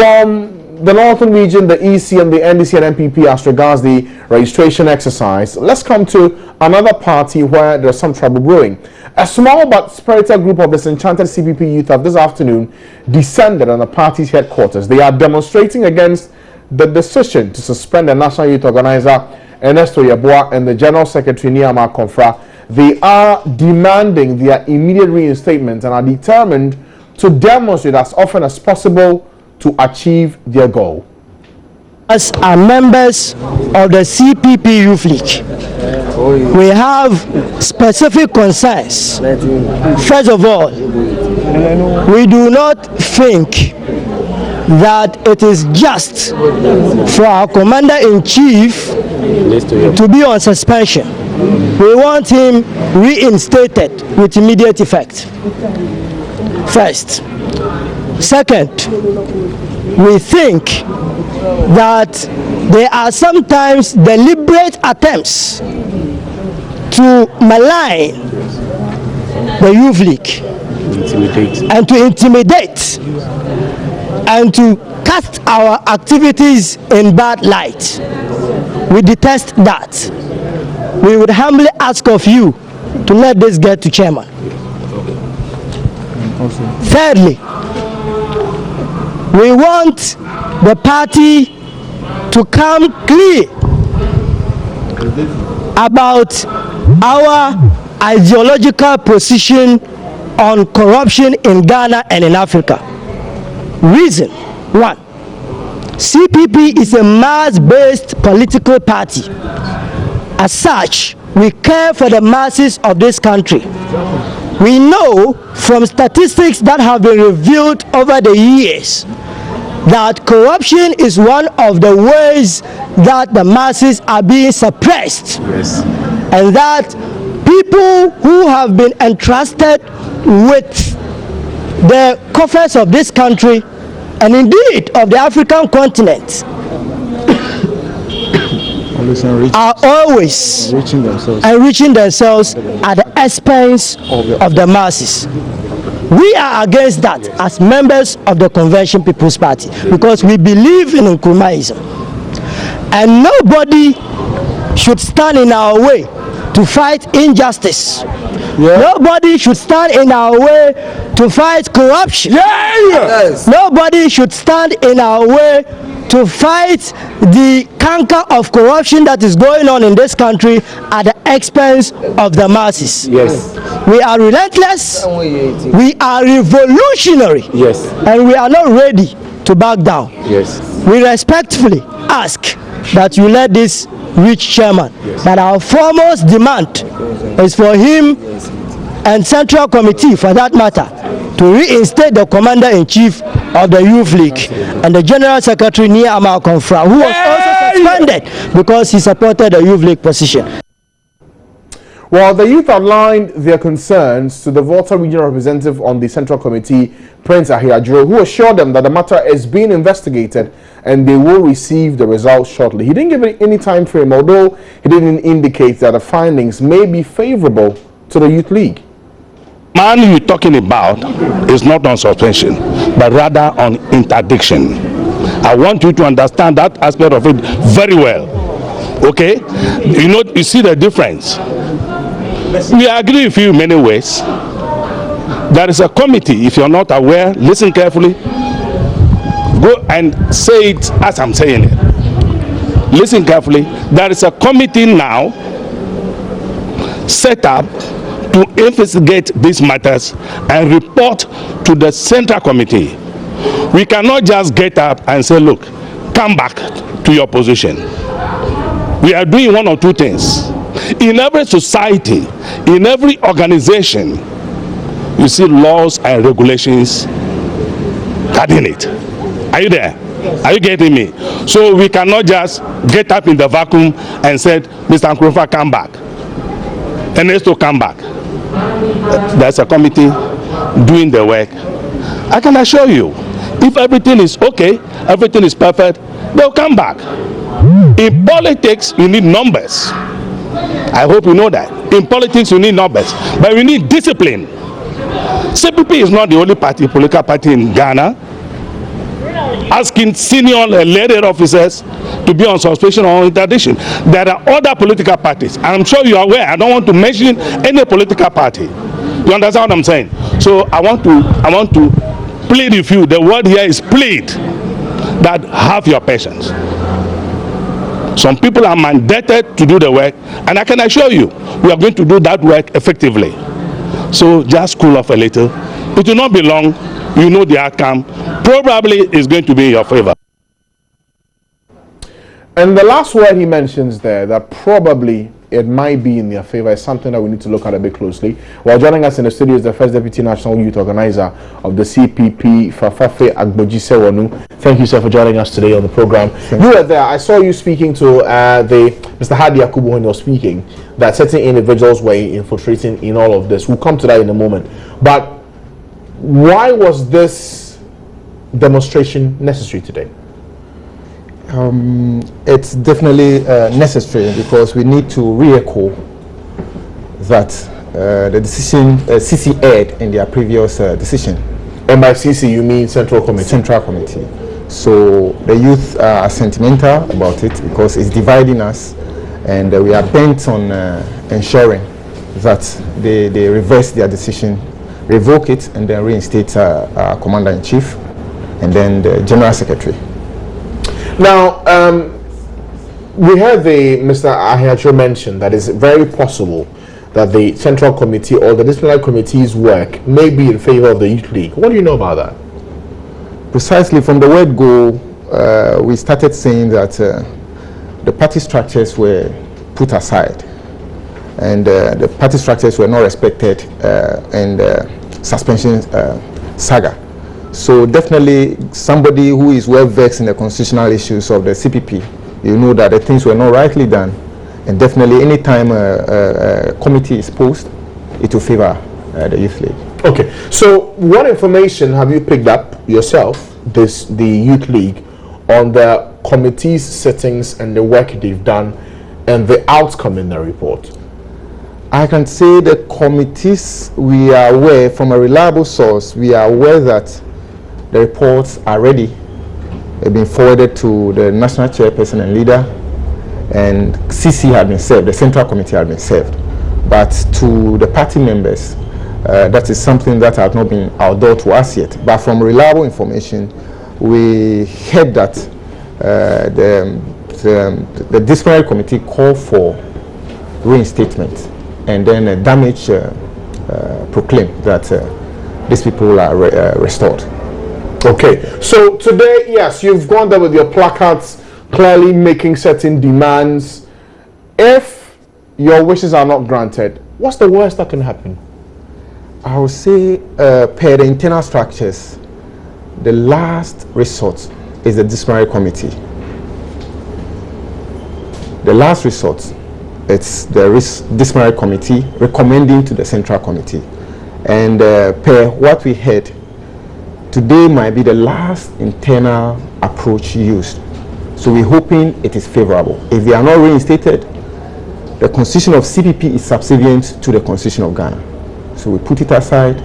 From the northern region, the EC and the NDC and MPP as regards the registration exercise, let's come to another party where there's some trouble brewing. A small but spirited group of disenchanted CPP youth have this afternoon descended on the party's headquarters. They are demonstrating against the decision to suspend the National Youth Organizer Ernesto Yeboah and the General Secretary Niama Konfra. They are demanding their immediate reinstatement and are determined to demonstrate as often as possible to achieve their goal. As are members of the CPP Youth League, we have specific concerns. First of all, we do not think that it is just for our Commander-in-Chief to be on suspension. We want him reinstated with immediate effect. First. Second, we think that there are sometimes deliberate attempts to malign the Youth League and to intimidate and to cast our activities in bad light. We detest that. We would humbly ask of you to let this get to chairman. Thirdly, we want the party to come clear about our ideological position on corruption in Ghana and in Africa. Reason one, CPP is a mass-based political party. As such, we care for the masses of this country. We know from statistics that have been revealed over the years that corruption is one of the ways that the masses are being suppressed. Yes. And that people who have been entrusted with the coffers of this country and indeed of the African continent are always enriching themselves at the expense of the masses. We are against that as members of the Convention People's Party because we believe in Nkrumahism. And nobody should stand in our way to fight injustice. Yeah. Nobody should stand in our way to fight corruption. Yeah. Yes. Nobody should stand in our way to fight the canker of corruption that is going on in this country at the expense of the masses. Yes. We are relentless, we are revolutionary, yes, and we are not ready to back down. Yes. We respectfully ask that you let this reach chairman. Yes. But our foremost demand is for him and Central Committee, for that matter, to reinstate the Commander-in-Chief of the Youth League and the General Secretary Niama Konfra, who was also suspended because he supported the Youth League position. Well, the youth outlined their concerns to the Volta Regional Representative on the Central Committee, Prince Ahiajuro, who assured them that the matter is being investigated and they will receive the results shortly. He didn't give any time frame, although he didn't indicate that the findings may be favorable to the Youth League. Man you're talking about is not on suspension, but rather on interdiction. I want you to understand that aspect of it very well. Okay? You see the difference. We agree with you in many ways. There is a committee. If you're not aware, listen carefully. Go and say it as I'm saying it. Listen carefully. There is a committee now set up to investigate these matters and report to the Central Committee. We cannot just get up and say, look, come back to your position. We are doing one or two things. In every society, in every organization, you see laws and regulations guarding it. Are you there? Are you getting me? So we cannot just get up in the vacuum and say, Mr. Nkrumah, come back. Ernesto, come back. There's a committee doing the work. I can assure you, if everything is okay, everything is perfect, they'll come back. In politics, you need numbers. I hope you know that. In politics, you need numbers, but we need discipline. CPP is not the only political party in Ghana. asking senior elected officers to be on suspension or interdiction. There are other political parties. I'm sure you are aware. I don't want to mention any political party. You understand what I'm saying? So I want to plead with you. The word here is plead, that have your patience. Some people are mandated to do the work, and I can assure you, we are going to do that work effectively. So just cool off a little. It will not be long. You know the outcome. Probably is going to be in your favor. And the last word he mentions there, that probably it might be in their favor, is something that we need to look at a bit closely. While joining us in the studio is the first Deputy National Youth Organizer of the CPP, Fafafe Agboji Sewonu. Thank you, sir, for joining us today on the program. You were there. I saw you speaking to Mr. Hadi Yakubu when you were speaking, that certain individuals were infiltrating in all of this. We'll come to that in a moment. But why was this demonstration necessary today? It's definitely necessary because we need to re-echo that the decision CC aired in their previous decision. And by CC you mean Central Committee? Central Committee. So the youth are sentimental about it because it's dividing us, and we are bent on ensuring that they reverse their decision, revoke it, and then reinstate our Commander-in-Chief and then the General Secretary. Now, we heard Mr. Ahiacho mention that it's very possible that the Central Committee or the Disciplinary Committee's work may be in favor of the Youth League. What do you know about that? Precisely from the word go, we started saying that the party structures were put aside, and the party structures were not respected in the suspension saga. So definitely somebody who is well versed in the constitutional issues of the CPP, you know that the things were not rightly done, and definitely any time a committee is posed, it will favor the Youth League. Okay, so what information have you picked up yourself, the Youth League, on the committee's sittings and the work they've done and the outcome in the report? I can say the committees, we are aware from a reliable source, we are aware that the reports are ready. They've been forwarded to the national chairperson and leader, and CC had been served, the Central Committee had been served. But to the party members, that is something that has not been outdoor to us yet. But from reliable information, we heard that the disciplinary committee called for reinstatement, and then a damage proclaimed that these people are restored. Okay, so today, yes, you've gone there with your placards, clearly making certain demands. If your wishes are not granted, what's the worst that can happen? I would say, per the internal structures, the last resort is the disciplinary committee. The last resort, it's the disciplinary committee recommending to the Central Committee. And per what we heard, today might be the last internal approach used. So we're hoping it is favorable. If they are not reinstated, the constitution of CPP is subservient to the constitution of Ghana. So we put it aside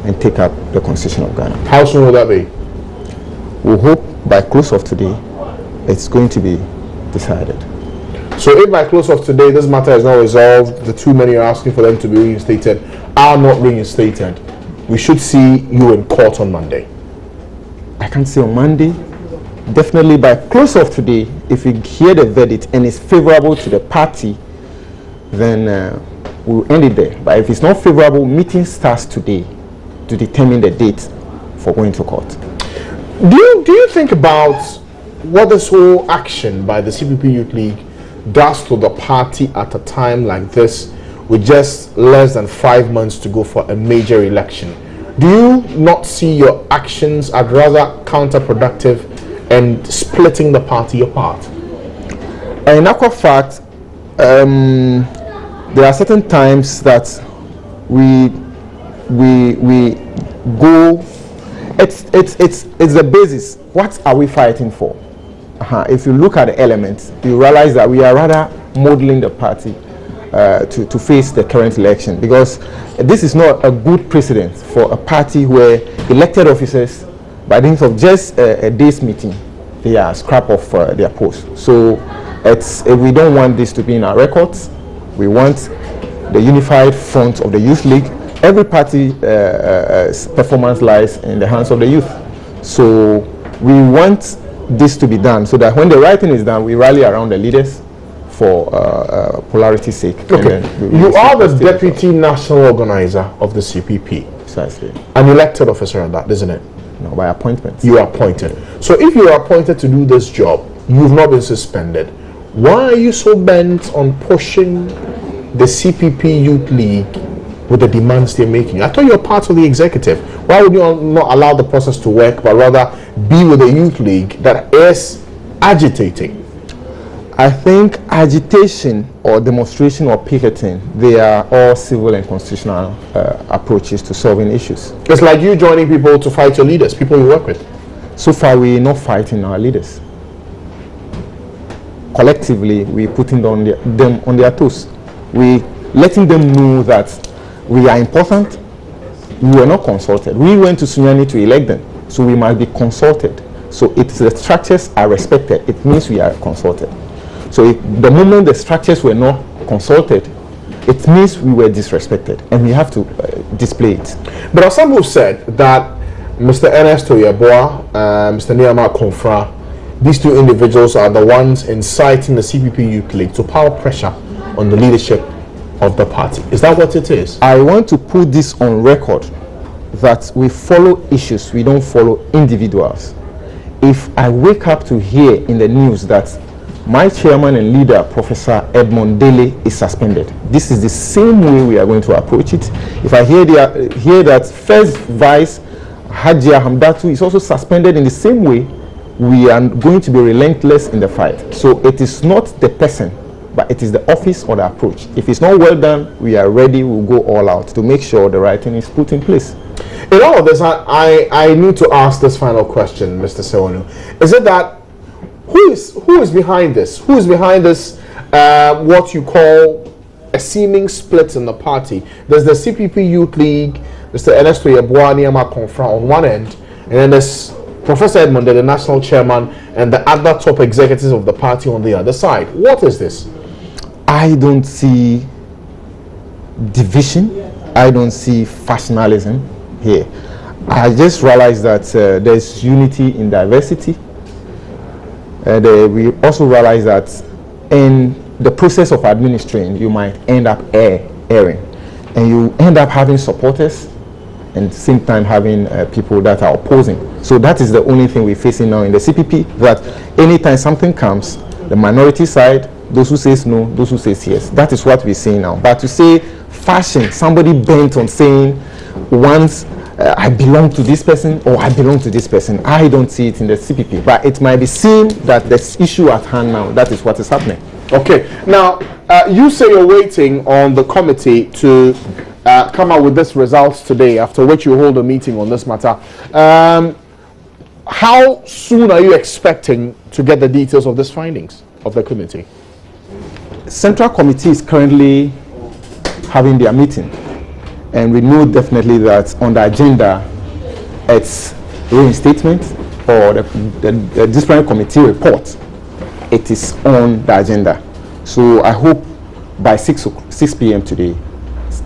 and take up the constitution of Ghana. How soon will that be? We hope by close of today, it's going to be decided. So if by close of today this matter is not resolved, the two men you're asking for them to be reinstated are not reinstated, we should see you in court on Monday. I can't say on Monday. Definitely by close of today, if we hear the verdict and it's favorable to the party, then we'll end it there. But if it's not favorable, meeting starts today to determine the date for going to court. Do you think about what this whole action by the CPP Youth League does to the party at a time like this, with just less than 5 months to go for a major election? Do you not see your actions as rather counterproductive and splitting the party apart? In actual fact, there are certain times that we go. It's the basis. What are we fighting for? If you look at the elements, you realize that we are rather modeling the party to face the current election, because this is not a good precedent for a party where elected officers by the end of just a day's meeting, they are scrap off their post. So we don't want this to be in our records. We want the unified front of the youth league. Every party performance lies in the hands of the youth. So we want this to be done so that when the writing is done, we rally around the leaders for polarity's sake. Okay, you are the deputy national organizer of the CPP. Precisely. An elected officer on that, isn't it? No, by appointment. You are appointed. So if you are appointed to do this job, you've not been suspended. Why are you so bent on pushing the CPP Youth League with the demands they're making? I thought you were part of the executive. Why would you not allow the process to work, but rather be with the Youth League that is agitating? I think agitation or demonstration or picketing, they are all civil and constitutional approaches to solving issues. It's like you joining people to fight your leaders, people you work with. So far, we're not fighting our leaders. Collectively, we're putting them on their toes. We're letting them know that we are important. We were not consulted. We went to Sunyani to elect them, so we must be consulted. So it's the structures are respected. It means we are consulted. So the moment the structures were not consulted, it means we were disrespected, and we have to display it. But as some who said that Mr. Ernesto Yeboah, Mr. Niyama Konfra, these two individuals are the ones inciting the CPP Youth League to power pressure on the leadership of the party. Is that what it is? I want to put this on record that we follow issues, we don't follow individuals. If I wake up to hear in the news that my chairman and leader, Professor Edmond Dele, is suspended, this is the same way we are going to approach it. If I hear that First Vice Hajia Hamdatu is also suspended in the same way, we are going to be relentless in the fight. So it is not the person, but it is the office or the approach. If it's not well done, we are ready, we'll go all out to make sure the right thing is put in place. In all of this, I need to ask this final question, Mr. Sewonu. Is it that who is behind this? Who is behind this, what you call a seeming split in the party? There's the CPP Youth League, Mr. Ernesto Yeboah Niyama Konfra on one end, and then there's Professor Edmond, the national chairman, and the other top executives of the party on the other side. What is this? I don't see division. I don't see factionalism here. I just realized that there's unity in diversity. We also realize that in the process of administering, you might end up erring, and you end up having supporters and at the same time having people that are opposing. So that is the only thing we're facing now in the CPP, that anytime something comes, the minority side, those who says no, those who says yes, that is what we're seeing now. But to say fashion, somebody bent on saying once I belong to this person or I belong to this person, I don't see it in the CPP, but it might be seen that the issue at hand now, that is what is happening. Okay, now you say you're waiting on the committee to come out with this results today, after which you hold a meeting on this matter. How soon are you expecting to get the details of these findings of the committee? Central Committee is currently having their meeting, and we know definitely that on the agenda it's reinstatement or the disciplinary committee report. It is on the agenda. So I hope by 6 p.m. today,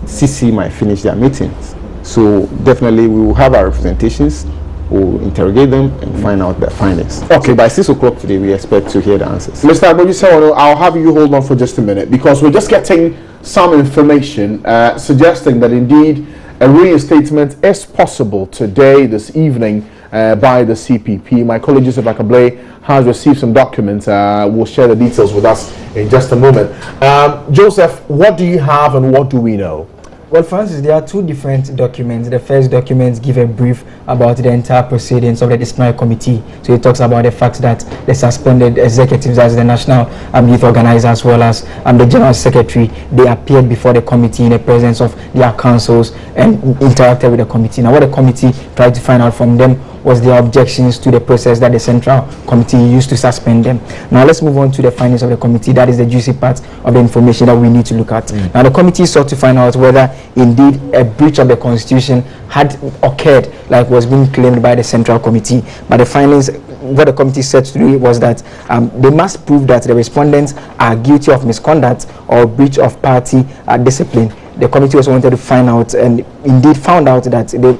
CC might finish their meetings. So definitely we will have our representations, we'll interrogate them and find out their findings. Okay, so by 6 o'clock today, we expect to hear the answers. Mr. Aboji, I'll have you hold on for just a minute, because we're just getting some information suggesting that indeed a reinstatement is possible today, this evening, by the CPP. My colleague Joseph Akablay has received some documents. Will share the details with us in just a moment. Joseph, what do you have and what do we know? Well, Francis, there are two different documents. The first document gives a brief about the entire proceedings of the disciplinary committee. So it talks about the fact that the suspended executives, as the national youth organizer as well as the general secretary, they appeared before the committee in the presence of their councils and interacted with the committee. Now, what the committee tried to find out from them was their objections to the process that the Central Committee used to suspend them. Now let's move on to the findings of the committee. That is the juicy part of the information that we need to look at. Now the committee sought to find out whether indeed a breach of the Constitution had occurred like was being claimed by the Central Committee. But the findings, what the committee said to do was that they must prove that the respondents are guilty of misconduct or breach of party discipline. The committee also wanted to find out, and indeed found out, that they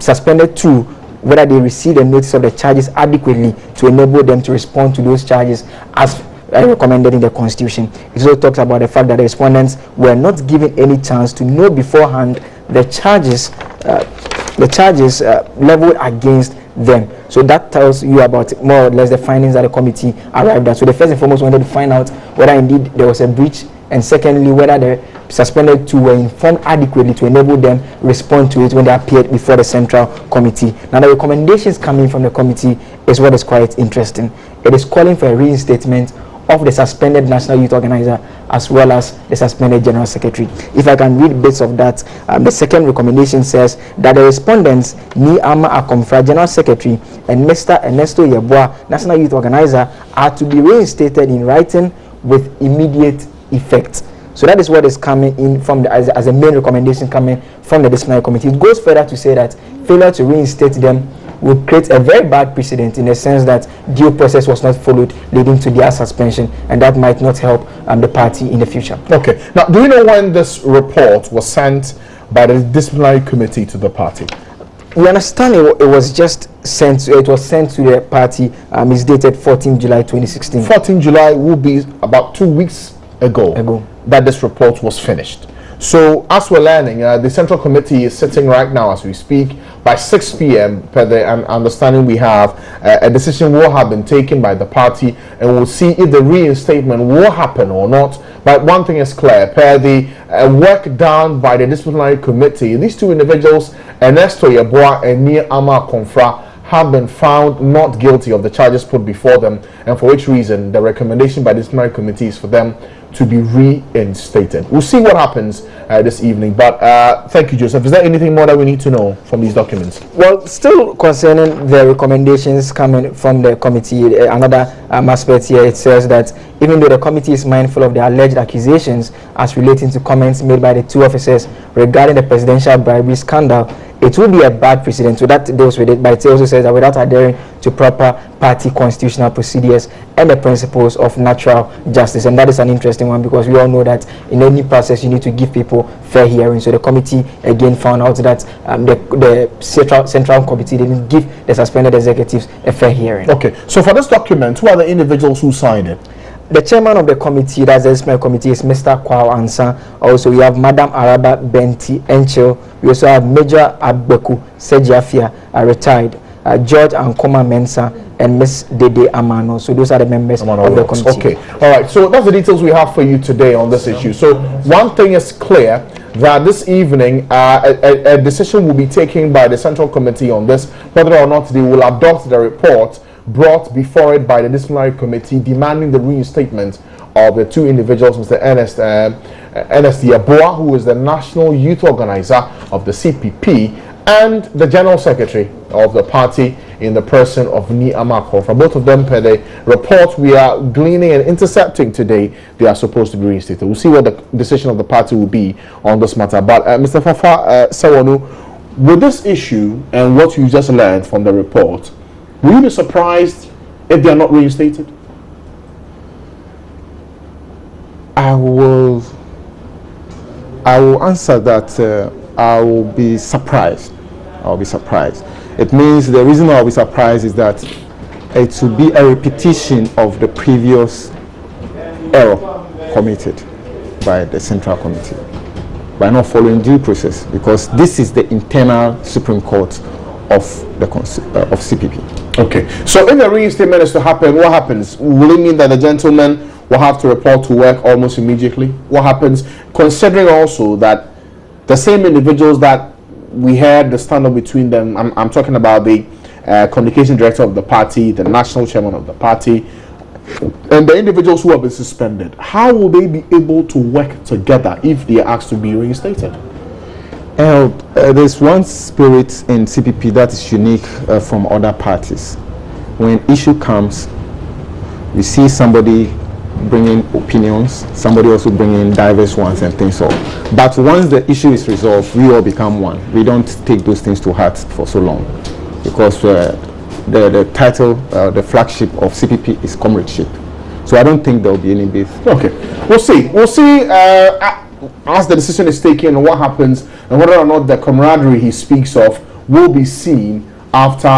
suspended two, whether they received a notice of the charges adequately to enable them to respond to those charges as recommended in the Constitution. It also talks about the fact that the respondents were not given any chance to know beforehand the charges leveled against them. So that tells you about more or less the findings that the committee arrived at. So the first and foremost wanted to find out whether indeed there was a breach, and secondly whether the suspended two were informed adequately to enable them respond to it when they appeared before the Central Committee. Now the recommendations coming from the committee is what is quite interesting. It is calling for a reinstatement of the suspended National Youth Organizer as well as the suspended General Secretary. If I can read bits of that, the second recommendation says that the respondents, Ni Ama Akomfra, General Secretary, and Mr. Ernesto Yeboah, National Youth Organizer, are to be reinstated in writing with immediate effect. So that is what is coming in from the, as a main recommendation coming from the disciplinary committee. It goes further to say that failure to reinstate them would create a very bad precedent, in the sense that due process was not followed, leading to their suspension, and that might not help the party in the future. Okay. Now, do you know when this report was sent by the disciplinary committee to the party? We understand it was just sent. It was sent to the party. It's dated 14 July 2016. 14 July will be about 2 weeks ago that this report was finished. So as we're learning, the Central Committee is sitting right now as we speak. By 6 p.m. per the understanding we have, a decision will have been taken by the party, and we'll see if the reinstatement will happen or not. But one thing is clear, per the work done by the disciplinary committee, these two individuals, Ernesto Yeboah and Ni Ama Akomfra, have been found not guilty of the charges put before them, and for which reason the recommendation by the disciplinary committee is for them to be reinstated. We'll see what happens this evening, but thank you, Joseph. Is there anything more that we need to know from these documents? Well, still concerning the recommendations coming from the committee, another aspect here, it says that even though the committee is mindful of the alleged accusations as relating to comments made by the two officers regarding the presidential bribery scandal, it will be a bad precedent. So that deals with it, but it also says that without adhering to proper party constitutional procedures and the principles of natural justice. And that is an interesting one, because we all know that in any process you need to give people fair hearing. So the committee again found out that the Central Committee didn't give the suspended executives a fair hearing. Okay, so for this document, who are the individuals who signed it? The chairman of the committee, that's the disciplinary committee, is Mr. Kwao Ansa. Also, we have Madam Araba Benti Enchil. We also have Major Abeku Sejiafia, retired, George Ankoma Mensa, and Miss Dede Amano. So those are the members of the committee. Okay, all right. So that's the details we have for you today on this issue. So one thing is clear, that this evening a decision will be taken by the Central Committee on this, whether or not they will adopt the report brought before it by the disciplinary committee demanding the reinstatement of the two individuals, Mr. Ernest Yeboah, who is the National Youth Organizer of the CPP, and the General Secretary of the party in the person of Ni Ama Akomfra. Both of them, per the report we are gleaning and intercepting today, they are supposed to be reinstated. We'll see what the decision of the party will be on this matter. But Mr. Fafa Sawanu, with this issue and what you just learned from the report, will you be surprised if they are not reinstated? I will answer that. I will be surprised. I'll be surprised. It means the reason I'll be surprised is that it will be a repetition of the previous error committed by the Central Committee by not following due process, because this is the internal Supreme Court of the of CPP. Okay, so if the reinstatement is to happen, what happens? Will it mean that the gentleman will have to report to work almost immediately? What happens, considering also that the same individuals that we had the stand-up between them, I'm talking about the communication director of the party, the national chairman of the party, and the individuals who have been suspended, how will they be able to work together if they are asked to be reinstated? There's one spirit in CPP that is unique from other parties. When issue comes, we see somebody bringing opinions, somebody also bringing diverse ones and things so. But once the issue is resolved, we all become one. We don't take those things to heart for so long, because the title, the flagship of CPP is comradeship. So I don't think there will be any beef. Okay, we'll see. We'll see as the decision is taken and what happens, and whether or not the camaraderie he speaks of will be seen after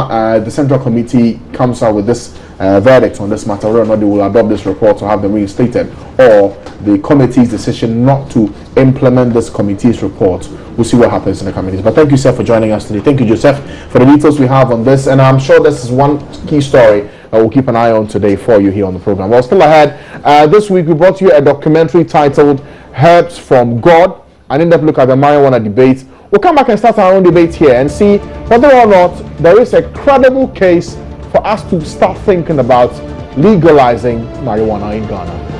the Central Committee comes out with this verdict on this matter, whether or not they will adopt this report or have them reinstated, or the committee's decision not to implement this committee's report. We'll see what happens in the coming days. But thank you, sir, for joining us today. Thank you, Joseph, for the details we have on this. And I'm sure this is one key story we'll keep an eye on today for you here on the program. Well, still ahead, this week we brought you a documentary titled Herbs from God, an in-depth look at the marijuana debate. We'll come back and start our own debate here and see whether or not there is a credible case for us to start thinking about legalizing marijuana in Ghana.